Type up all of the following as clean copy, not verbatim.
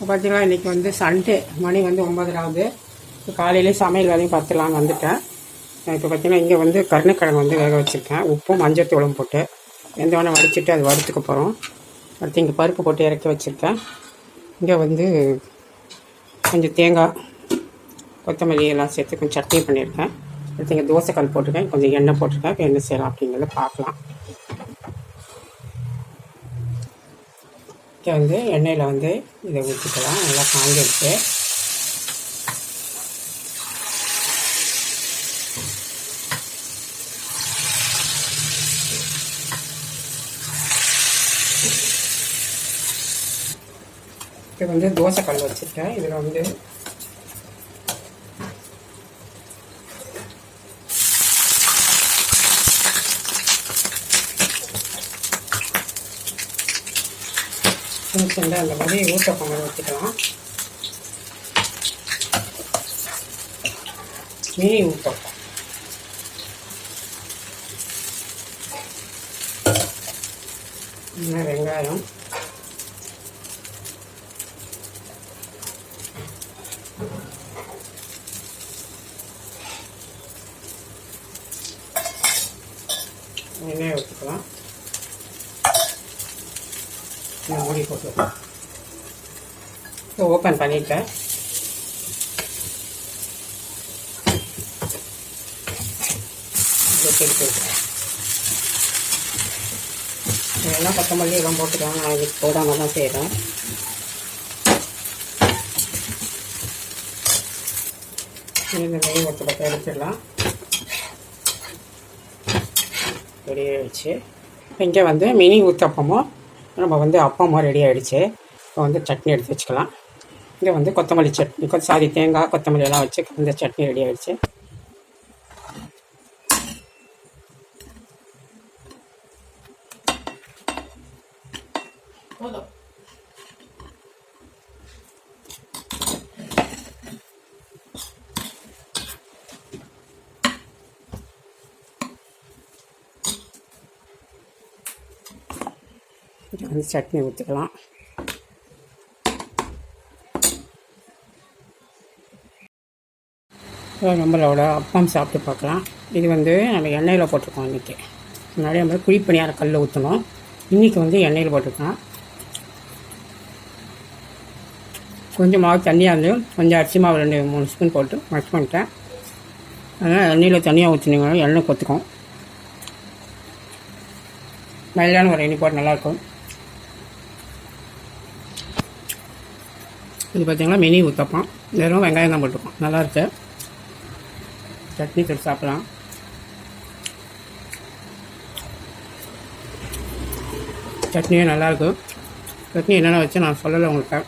பார்த்தீங்கன்னா இன்றைக்கி வந்து சண்டே, மணி வந்து 9:30 ஆகுது. காலையிலே சமையல் வேலையும் பார்த்துலான்னு வந்துட்டேன். இப்போ பார்த்தீங்கன்னா இங்கே வந்து கருணக்கிழங்கு வந்து வேக வச்சுருக்கேன். உப்பும் மஞ்சள் தூளும் போட்டு வெந்தவொடனே வடிச்சிட்டு அது வறுத்துக்க போகிறோம். அடுத்து இங்கே பருப்பு போட்டு இறக்கி வச்சுருக்கேன். இங்கே வந்து கொஞ்சம் தேங்காய், கொத்தமல்லி எல்லாம் சேர்த்து கொஞ்சம் சட்னி பண்ணியிருக்கேன். அடுத்து இங்கே தோசைக்கல் போட்டிருக்கேன், கொஞ்சம் எண்ணெய் போட்டிருக்கேன். இப்போ என்ன செய்யலாம் அப்படிங்கிறத பார்க்கலாம். இங்கே வந்து எண்ணெயில் வந்து இதை ஊற்றிக்கலாம். நல்லா காஞ்சிடுச்சு. இது வந்து தோசைக்கல் வச்சுருக்கேன். இதில் வந்து சின்ன அந்த மாதிரி ஊத்தப்பம் ஊற்றிக்கலாம். மீனி ஊத்தப்பம். வெங்காயம், எண்ணெய் ஊற்றிக்கலாம். மூடி போட்டுக்கலாம். ஓப்பன் பண்ணிட்டேன். இதெல்லாம் கொத்தமல்லி எல்லாம் போட்டுக்கலாம். நான் இதுக்கு போடாமல் தான் செய்கிறேன். இந்த நெய் ஒட்டு பக்கம் எடுத்துடலாம். ரெடி ஆகிடுச்சு. இங்கே வந்து மினி ஊத்தப்பமும் நம்ம வந்து அப்பமும் ரெடி ஆகிடுச்சு. இப்போ வந்து சட்னி எடுத்து வச்சுக்கலாம். இங்கே வந்து கொத்தமல்லி சட்னி, தேங்காய் கொத்தமல்லி எல்லாம் வச்சு இந்த சட்னி ரெடி ஆகிடுச்சு. வந்து சட்னி ஊற்றிக்கலாம். நம்மளோட அப்பம் சாப்பிட்டு பார்க்கலாம். இது வந்து நம்ம எண்ணெயில் போட்டிருக்கோம். இன்றைக்கி முன்னாடி நம்ம குழிப்பணியார கல்லில் ஊற்றணும். இன்றைக்கி வந்து எண்ணெயில் போட்டிருக்கோம். கொஞ்சம் மாவு தண்ணியாக இருந்து கொஞ்சம் அரிசி மாவு 2-3 ஸ்பூன் போட்டு மிக்ஸ் பண்ணிட்டேன். அதனால் எண்ணெயில் தனியாக ஊற்றினீங்கன்னா எண்ணெய் கொத்துக்கும். மைல்டான ஒரு எண்ணெய் போட்டு நல்லாயிருக்கும். இது பார்த்திங்கன்னா மினி ஊத்தப்பம். வெறும் வெங்காயம் தான் போட்டுருக்கோம். நல்லாயிருக்கு. சட்னி தொட்டு சாப்பிட்லாம். சட்னியும் நல்லாயிருக்கும். சட்னி என்னென்ன வச்சு நான் சொல்லலை உங்களுக்கு.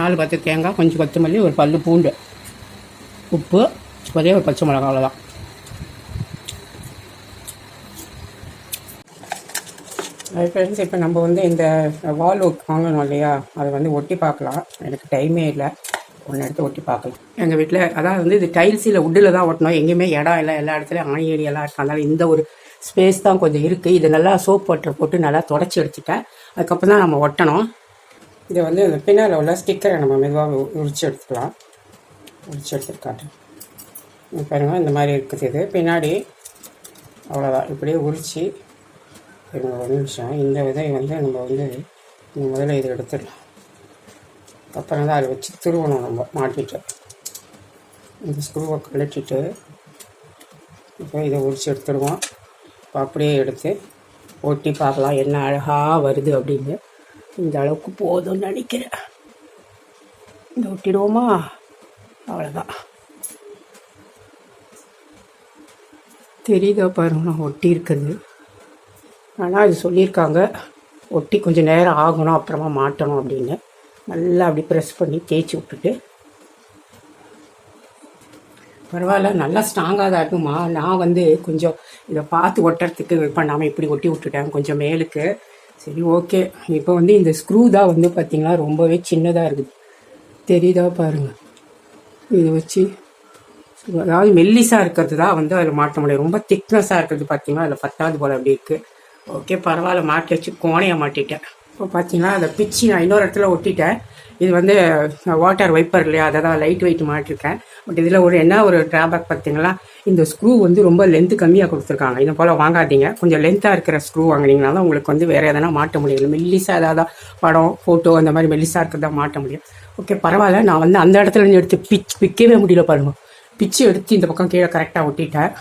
4-10 தேங்காய், கொஞ்சம் கொத்தமல்லி, ஒரு பல்லு பூண்டு, உப்பு, ஒரே ஒரு பச்சை மிளகாய், அவ்வளோதான். ஃப்ரெண்ட்ஸ், இப்போ நம்ம வந்து இந்த வால் ஒர்க் வாங்கணும் இல்லையா, அதை வந்து ஒட்டி பார்க்கலாம். எனக்கு டைமே இல்லை. ஒன்று எடுத்து ஒட்டி பார்க்கலாம். எங்கள் வீட்டில் அதாவது வந்து இது டைல்ஸில் உட்டில் தான் ஒட்டணும். எங்கேயுமே இடம் இல்லை. எல்லா இடத்துலையும் ஆணி ஏரியெல்லாம் இருக்குது. அதனால் இந்த ஒரு ஸ்பேஸ் தான் கொஞ்சம் இருக்குது. இது நல்லா சோப் வாட்டர் போட்டு நல்லா தொடச்சி எடுத்துட்டேன். அதுக்கப்புறம் தான் நம்ம ஒட்டணும். இதை வந்து இந்த பின்னால் உள்ள ஸ்டிக்கரை நம்ம மெதுவாக உரிச்சு எடுத்துக்கலாம். உரிச்சு எடுத்துருக்காட்டு பாருங்கள், இந்த மாதிரி இருக்குது. இது பின்னாடி அவ்வளோதான். இப்படியே உரிச்சு ஒரு நிமிஷம். இந்த விதை வந்து நம்ம வந்து முதல்ல இதை எடுத்துடலாம். அப்புறம் தான் அதை வச்சு திருவணும். நம்ம மாட்டிட்டு இந்த ஸ்க்ரூவை கழட்டிட்டு இப்போ இதை உரிச்சு எடுத்துடுவோம். இப்போ அப்படியே எடுத்து ஒட்டி பார்க்கலாம் என்ன அழகாக வருது அப்படின்னு. இந்த அளவுக்கு போதும்னு நினைக்கிறேன். இந்த ஒட்டிடுவோமா? அவ்வளோதான். தெரியுதா பாருங்க, நான் ஒட்டி இருக்குது. ஆனால் அது சொல்லியிருக்காங்க ஒட்டி கொஞ்சம் நேரம் ஆகணும், அப்புறமா மாட்டணும் அப்படின்னு. நல்லா அப்படி ப்ரெஸ் பண்ணி தேய்ச்சி விட்டுட்டு பரவாயில்ல, நல்லா ஸ்ட்ராங்காக தான் இருக்குமா. நான் வந்து கொஞ்சம் இதை பார்த்து ஒட்டுறதுக்கு பண்ணாமல் இப்படி ஒட்டி விட்டுட்டேன் கொஞ்சம் மேலுக்கு. சரி, ஓகே. இப்போ வந்து இந்த ஸ்க்ரூ தான் வந்து பார்த்திங்கன்னா ரொம்பவே சின்னதாக இருக்குது. தெரியுதா பாருங்கள். இதை வச்சு அதாவது மெல்லிஸாக இருக்கிறது தான் வந்து அதில் மாட்ட முடியும். ரொம்ப திக்னஸாக இருக்கிறது பார்த்திங்கன்னா அதில் பத்தாது போல் அப்படி இருக்குது. ஓகே, பரவாயில்ல, மாட்டி வச்சு கோணையாக மாட்டிட்டேன். இப்போ பார்த்தீங்கன்னா அதை பிச்சு நான் இன்னொரு இடத்துல ஒட்டிட்டேன். இது வந்து வாட்டர் வைப்பர் இல்லையா, அதை தான் லைட் வெயிட் மாட்டிருக்கேன். பட் இதில் ஒரு ட்ராபேக் பார்த்தீங்களா, இந்த ஸ்க்ரூ வந்து ரொம்ப லென்த்து கம்மியாக கொடுத்துருக்காங்க. இதை போல் வாங்காதீங்க. கொஞ்சம் லென்த்தாக இருக்கிற ஸ்க்ரூ வாங்கினீங்கன்னா தான் உங்களுக்கு வந்து வேறு எதனா மாட்ட முடியும். மெல்லிசாக ஏதாவது படம் ஃபோட்டோ அந்த மாதிரி மெல்லிசாக இருக்கிறதா மாட்ட முடியும். ஓகே, பரவாயில்ல. நான் வந்து அந்த இடத்துல இருந்து எடுத்து பிக்கவே முடியல பாருங்க. பிச்சு எடுத்து இந்த பக்கம் கீழே கரெக்டாக ஒட்டிட்டேன்.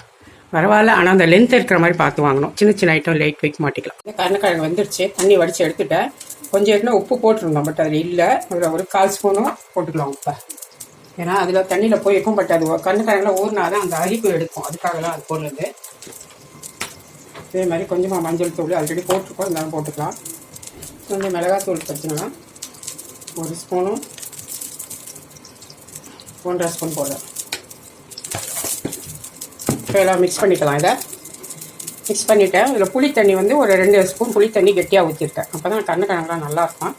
பரவாயில்ல. ஆனால் அந்த லென்த் இருக்கிற மாதிரி பார்த்து வாங்கணும். சின்ன சின்ன ஐட்டம் லைட் வெயிட் மாட்டிக்கலாம். கருணக்கிழங்கு வந்துருச்சு. தண்ணி வடித்து எடுத்துட்டேன். கொஞ்சம் ஏற்கனவே உப்பு போட்டிருந்தோம், பட் அதில் இல்லை. அதில் ஒரு 1/4 ஸ்பூனும் போட்டுக்கலாம் உப்பை. ஏன்னா அதில் தண்ணியில் போய் இருக்கும். பட் அது கருணக்கிழங்குல ஊறினா தான் அந்த அரிப்பு எடுக்கும். அதுக்காகலாம் அது போடுறது. அதே மாதிரி கொஞ்சமாக மஞ்சள் தூள் ஆல்ரெடி போட்டிருக்கோம், இருந்தாலும் போட்டுக்கலாம். கொஞ்சம் மிளகாத்தூள் பார்த்தீங்கன்னா 1 ஸ்பூனும் 1.5 ஸ்பூன் போடுறேன். இப்போ எல்லாம் மிக்ஸ் பண்ணிக்கலாம். இதை மிக்ஸ் பண்ணிவிட்டேன். இதில் புளி தண்ணி வந்து ஒரு 2 ஸ்பூன் புளி தண்ணி கெட்டியாக ஊற்றிருக்கேன். அப்போ தான் கருணக்கிழங்குலாம் நல்லாயிருக்கும்.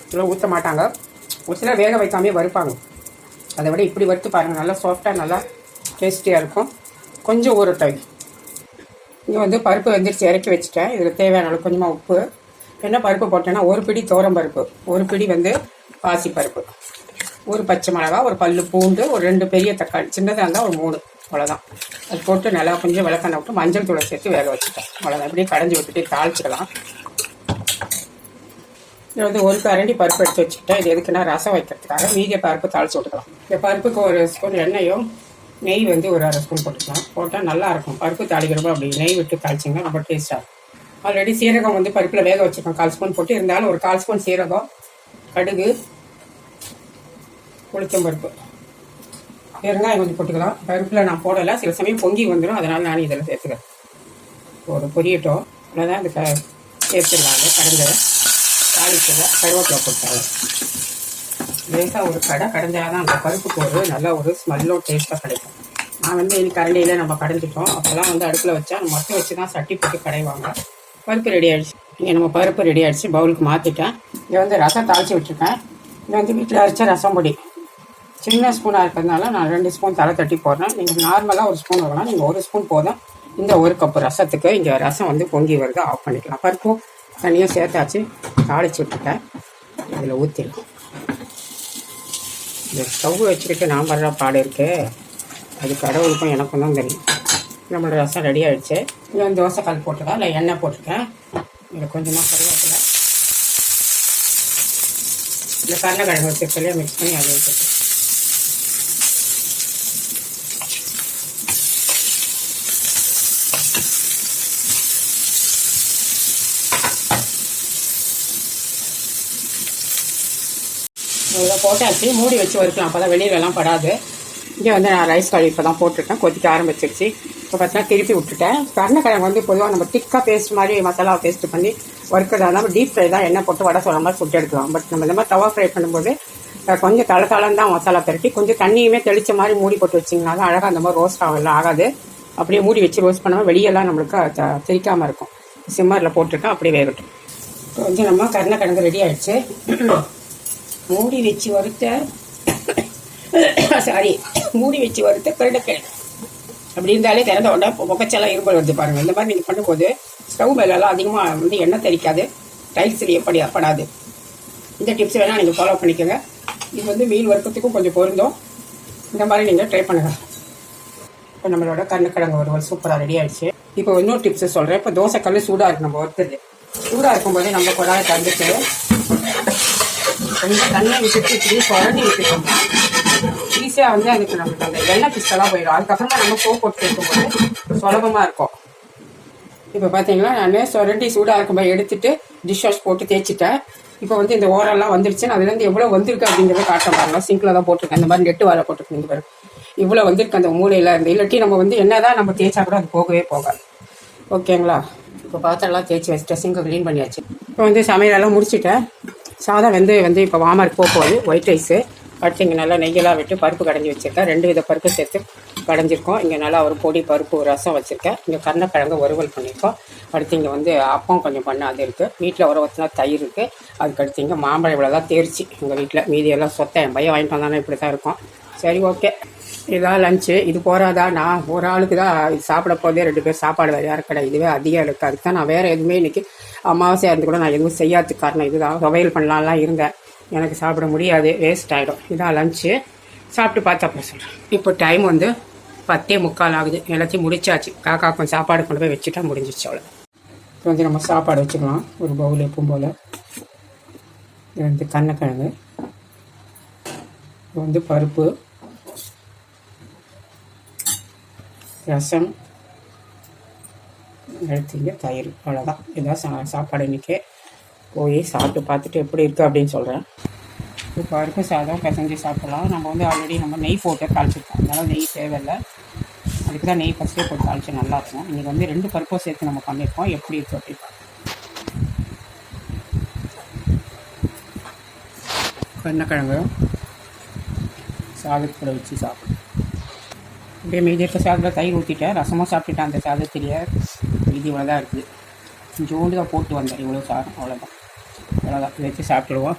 இதெல்லாம் ஊற்ற மாட்டாங்க. ஒரு சில வேக வைக்காமே வறுப்பாங்க. அதை விட இப்படி வறுத்து பாருங்கள், நல்லா சாஃப்டாக நல்லா டேஸ்டியாக இருக்கும். கொஞ்சம் ஊறட்டும். இங்கே வந்து பருப்பு வெந்துருச்சு, இறக்கி வச்சுட்டேன். இதில் தேவையான அளவு கொஞ்சமாக உப்பு. என்ன பருப்பு போட்டேன்னா 1 பிடி துவரம் பருப்பு, 1 பிடி வந்து பாசி பருப்பு, 1 பச்சை மிளகா, ஒரு பல்லு பூண்டு, ஒரு 2 பெரிய தக்காளி, சின்னதாக இருந்தால் ஒரு 3, அவ்வளோதான். அது போட்டு நல்லா கொஞ்சம் விளக்கெண்ணெய் விட்டு மஞ்சள் தூளை சேர்த்து வேக வச்சுட்டேன். அவ்வளோதான். இப்படியே கடைஞ்சி விட்டுட்டு தாளிச்சிக்கலாம். இது வந்து 1 கரண்டி பருப்பு எடுத்து வச்சுக்கிட்டேன். இது எதுக்குன்னா ரசம் வைக்கிறதுக்காக. மீதிய பருப்பு தாளிச்சு விட்டுக்கலாம். இந்த பருப்புக்கு 1 ஸ்பூன் எண்ணெயும் நெய் வந்து ஒரு 1/2 ஸ்பூன் போட்டுக்கலாம். போட்டால் நல்லாயிருக்கும். பருப்பு தாளிக்கிறப்போ அப்படி நெய் விட்டு தாளிச்சிங்கன்னா ரொம்ப டேஸ்ட்டாக இருக்கும். ஆல்ரெடி சீரகம் வந்து பருப்பில் வேக வச்சுருக்கோம். 1/4 ஸ்பூன் போட்டு, இருந்தாலும் ஒரு 1/4 ஸ்பூன் சீரகம், கடுகு, உளுத்தம்பருப்பு, வெங்காயம் கொஞ்சம் போட்டுக்கலாம். பருப்பில் நான் போடலை, சில சமயம் பொங்கி வந்துடும். அதனால் நான் இதில் சேர்த்துக்கிறேன். ஒரு பொரியட்டும். அவ்வளோதான். இந்த சேர்த்துருவாங்க. கடைஞ்சதை தாளிச்சதை கருவேப்பிலை போட்டாங்க. லேசாக ஒரு கடைஞ்சால் தான் அந்த பருப்புக்கு ஒரு நல்ல ஒரு ஸ்மெல்லும் டேஸ்ட்டாக கிடைக்கும். நான் வந்து இன்னைக்கு கரண்டியில் நம்ம கடைஞ்சிட்டோம். அப்போல்லாம் வந்து அடுப்பில் வச்சா மொத்தம் வச்சு தான் சட்டி போட்டு கடைவாங்க. பருப்பு ரெடி ஆகிடுச்சு. இங்கே நம்ம பருப்பு ரெடி ஆகிடுச்சு. பவுலுக்கு மாற்றிட்டேன். இங்கே வந்து ரசம் தாளித்து விட்டுருக்கேன். இது வந்து வீட்டில் அரைச்ச ரசம் பொடி. சின்ன ஸ்பூனாக இருக்கிறதுனால நான் 2 ஸ்பூன் தலை தட்டி போடுறேன். நீங்கள் நார்மலாக 1 ஸ்பூன் வரலாம். நீங்கள் 1 ஸ்பூன் போதும். இந்த 1 கப்பு ரசத்துக்கு இங்கே ரசம் வந்து பொங்கி வருது. ஆஃப் பண்ணிக்கலாம். பருப்பும் தனியாக சேர்த்தாச்சு. தாளித்து விட்டுட்டேன். இதில் ஊற்றிடலாம். இந்த ஸ்டவ் வச்சுக்கிட்டு நான் வர்ற பாடு இருக்குது. அது கடவுளுக்கும் எனக்கும் தான் தெரியும். நம்மளோட ரசம் ரெடி ஆகிடுச்சு. இங்கே வந்து தோசைக்கால் போட்டுருக்கேன். இல்லை எண்ணெய் போட்டிருக்கேன். இதில் கொஞ்சமாக கருவேப்பிலை, இந்த கருணக்கிழங்கு வச்சுருக்கலையே மிக்ஸ் பண்ணி அதை வச்சுருக்கேன். இதை போட்டாச்சு. மூடி வச்சு வறுக்கலாம். அப்போ தான் வெளியிலலாம் படாது. இங்கே வந்து நான் ரைஸ் கழுவி இப்போ தான் போட்டிருக்கேன். கொதிக்க ஆரம்பிச்சிருச்சு. இப்போ பார்த்தீங்கன்னா திருப்பி விட்டுட்டேன். கருணக்கிழங்கு வந்து பொதுவாக நம்ம திக்காக பேஸ்ட் மாதிரி மசாலா பேஸ்ட் பண்ணி வறுக்கிறதா இருந்தால் டீப் ஃப்ரை தான் எண்ணெய் போட்டு வடை சொல்கிற மாதிரி சுட்டு எடுக்கலாம். பட் நம்ம இந்த மாதிரி தவா ஃப்ரை பண்ணும்போது கொஞ்சம் தளம் தான் மசாலா பரட்டி கொஞ்சம் தண்ணியுமே தெளித்த மாதிரி மூடி போட்டு வச்சிங்கன்னா தான் அழகாக அந்த மாதிரி ரோஸ்ட் ஆகாது. அப்படியே மூடி வச்சு ரோஸ்ட் பண்ணாமல் வெளியெல்லாம் நம்மளுக்கு தெரிக்காமல் இருக்கும். சிம்மரில் போட்டுருக்கேன். அப்படியே வேகட்டும். கொஞ்சம் நம்ம கருணக்கிழங்கு ரெடி ஆகிடுச்சு. மூடி வச்சு வறுத்த கருணக்கிழங்கு அப்படி இருந்தாலே திறந்த உடனே முகச்செல்லாம் இரும்பல் வருது பாருங்கள். இந்த மாதிரி நீங்கள் பண்ணும்போது ஸ்டவ் மேலெல்லாம் அதிகமாக வந்து எண்ணெய் தெரிக்காது, டைல்ஸ் படாது. இந்த டிப்ஸ் வேணால் நீங்கள் ஃபாலோ பண்ணிக்கோங்க. இது வந்து மீன் வறுக்கிறதுக்கும் கொஞ்சம் பொருந்தும். இந்த மாதிரி நீங்கள் ட்ரை பண்ணுங்கள். இப்போ நம்மளோட கருணக்கிழங்கு வறுவல் சூப்பராக ரெடி ஆகிடுச்சு. இப்போ இன்னொரு டிப்ஸ் சொல்கிறேன். இப்போ தோசைக்கல் சூடாக இருக்கு. நம்ம வறுத்தது சூடாக இருக்கும்போதே நம்ம கொடாயை தந்துட்டு கொஞ்சம் தண்ணியை விட்டுட்டு இப்படி குழந்தை விட்டுட்டோம். ஈஸியாக வந்து அதுக்கு நமக்கு அந்த எண்ணெய் பிஸ்டெல்லாம் போயிடும். அதுக்கப்புறமா நம்ம சோப் போட்டு வைக்கும்போது சுலபமாக இருக்கும். இப்போ பார்த்தீங்கன்னா நான் சுரண்டி சூடாக இருக்கும்போது எடுத்துட்டு டிஷ் வாஷ் போட்டு தேய்ச்சிட்டேன். இப்போ வந்து இந்த ஓரெல்லாம் வந்துருச்சு. நான் அதுலேருந்து எவ்வளோ வந்திருக்கு அப்படிங்கிறத காட்ட பாருங்க. சிங்கில் தான் போட்டிருக்கேன். இந்த மாதிரி நெட்டு வாழை போட்டிருக்கேன். இந்த பாருங்க இவ்வளோ வந்திருக்கு அந்த மூலையில் இருந்து. இல்லாட்டி நம்ம வந்து என்னதான் நம்ம தேய்ச்சா கூட அது போகவே போகாது. ஓகேங்களா? இப்போ பாத்திரம்லாம் தேய்ச்சி வச்சுட்டேன். சிங்கை க்ளீன் பண்ணியாச்சு. இப்போ வந்து சமையலெல்லாம் முடிச்சுட்டேன். சாதம் வந்து இப்போ வாமருக்கு போகுது. ஒயிட் ரைஸு அடுத்து இங்கே நல்லா நெய்யெல்லாம் விட்டு பருப்பு கடைஞ்சி வச்சுருக்கேன். 2 வித பருப்பு சேர்த்து கடைஞ்சிருக்கோம். இங்கே நல்லா ஒரு பொடி பருப்பு ரசம் வச்சுருக்கேன். இங்கே கருணக்கிழங்கு வறுவல் பண்ணியிருக்கோம். அடுத்து இங்கே வந்து அப்பம் கொஞ்சம் பண்ண அது இருக்குது. வீட்டில் ஒரு வத்தினா தயிர் இருக்குது. அதுக்கடுத்து இங்கே மாம்பழம் இவ்வளோ தான் தேர்ச்சி எங்கள் வீட்டில். மீதியெல்லாம் சொத்தை என் பையன் வாங்கிட்டு வந்தானே இப்படி தான் இருக்கும். சரி, ஓகே. இதான் லஞ்சு. இது போகிறாதா? நான் ஒரு ஆளுக்கு தான் இது சாப்பிட போதே 2 பேர் சாப்பாடு வேறு இறக்கடை. இதுவே அதிகம் இருக்குது. அதுக்கு தான் நான் வேறு எதுவுமே இன்றைக்கி அமாவாசையாக இருந்து கூட நான் எதுவும் செய்யாததுக்கு காரணம் இதுதான். துவையல் பண்ணலாம்லாம் இருந்தேன். எனக்கு சாப்பிட முடியாது, வேஸ்ட் ஆகிடும். இதான் லஞ்சு. சாப்பிட்டு பார்த்து அப்புறம் சொல்கிறேன். இப்போ டைம் வந்து 10:45 ஆகுது. எல்லாத்தையும் முடிச்சாச்சு. காக்காக்கும் சாப்பாடு கொண்டு போய் வச்சுட்டா முடிஞ்சிச்சு. அவ்வளோ இப்போ வந்து நம்ம சாப்பாடு வச்சுக்கலாம். ஒரு பவுல் எப்பவும் போல். இது வந்து கருணக்கிழங்கு, இது வந்து பருப்பு, ரசம், எடுத்தீங்க தயிர். அவ்வளோதான். இதுதான் சாப்பாடு. இன்றைக்கி போய் சாப்பிட்டு பார்த்துட்டு எப்படி இருக்குது அப்படின்னு சொல்கிறேன். இப்போ பருப்பு சாதம் பிசைஞ்சு சாப்பிட்லாம். நம்ம வந்து ஆல்ரெடி நம்ம நெய் போட்டு தாளிச்சிருக்கோம். அதனால் நெய் தேவையில்லை. அதுக்கு தான் நெய் ஃபஸ்ட்டே போட்டு தாளிச்சு நல்லாயிருக்கும். இன்றைக்கி வந்து 2 பருப்பும் சேர்த்து நம்ம பண்ணியிருக்கோம். எப்படி இருக்குது அப்படி கருணக்கிழங்கு சாதத்தில் வச்சு சாப்பிடும். அப்படியே மீதி இருக்க சாதத்தில் தயிர் ஊற்றிட்டேன். ரசமாக சாப்பிட்டுட்டேன். அந்த சாதத்திலேயே மீதி இவ்வளோ தான் இருக்குது. கொஞ்சோண்டு தான் போட்டு வந்தேன். இவ்வளோ சாதம். அவ்வளோதான் இதை வச்சு சாப்பிட்டுடுவோம்.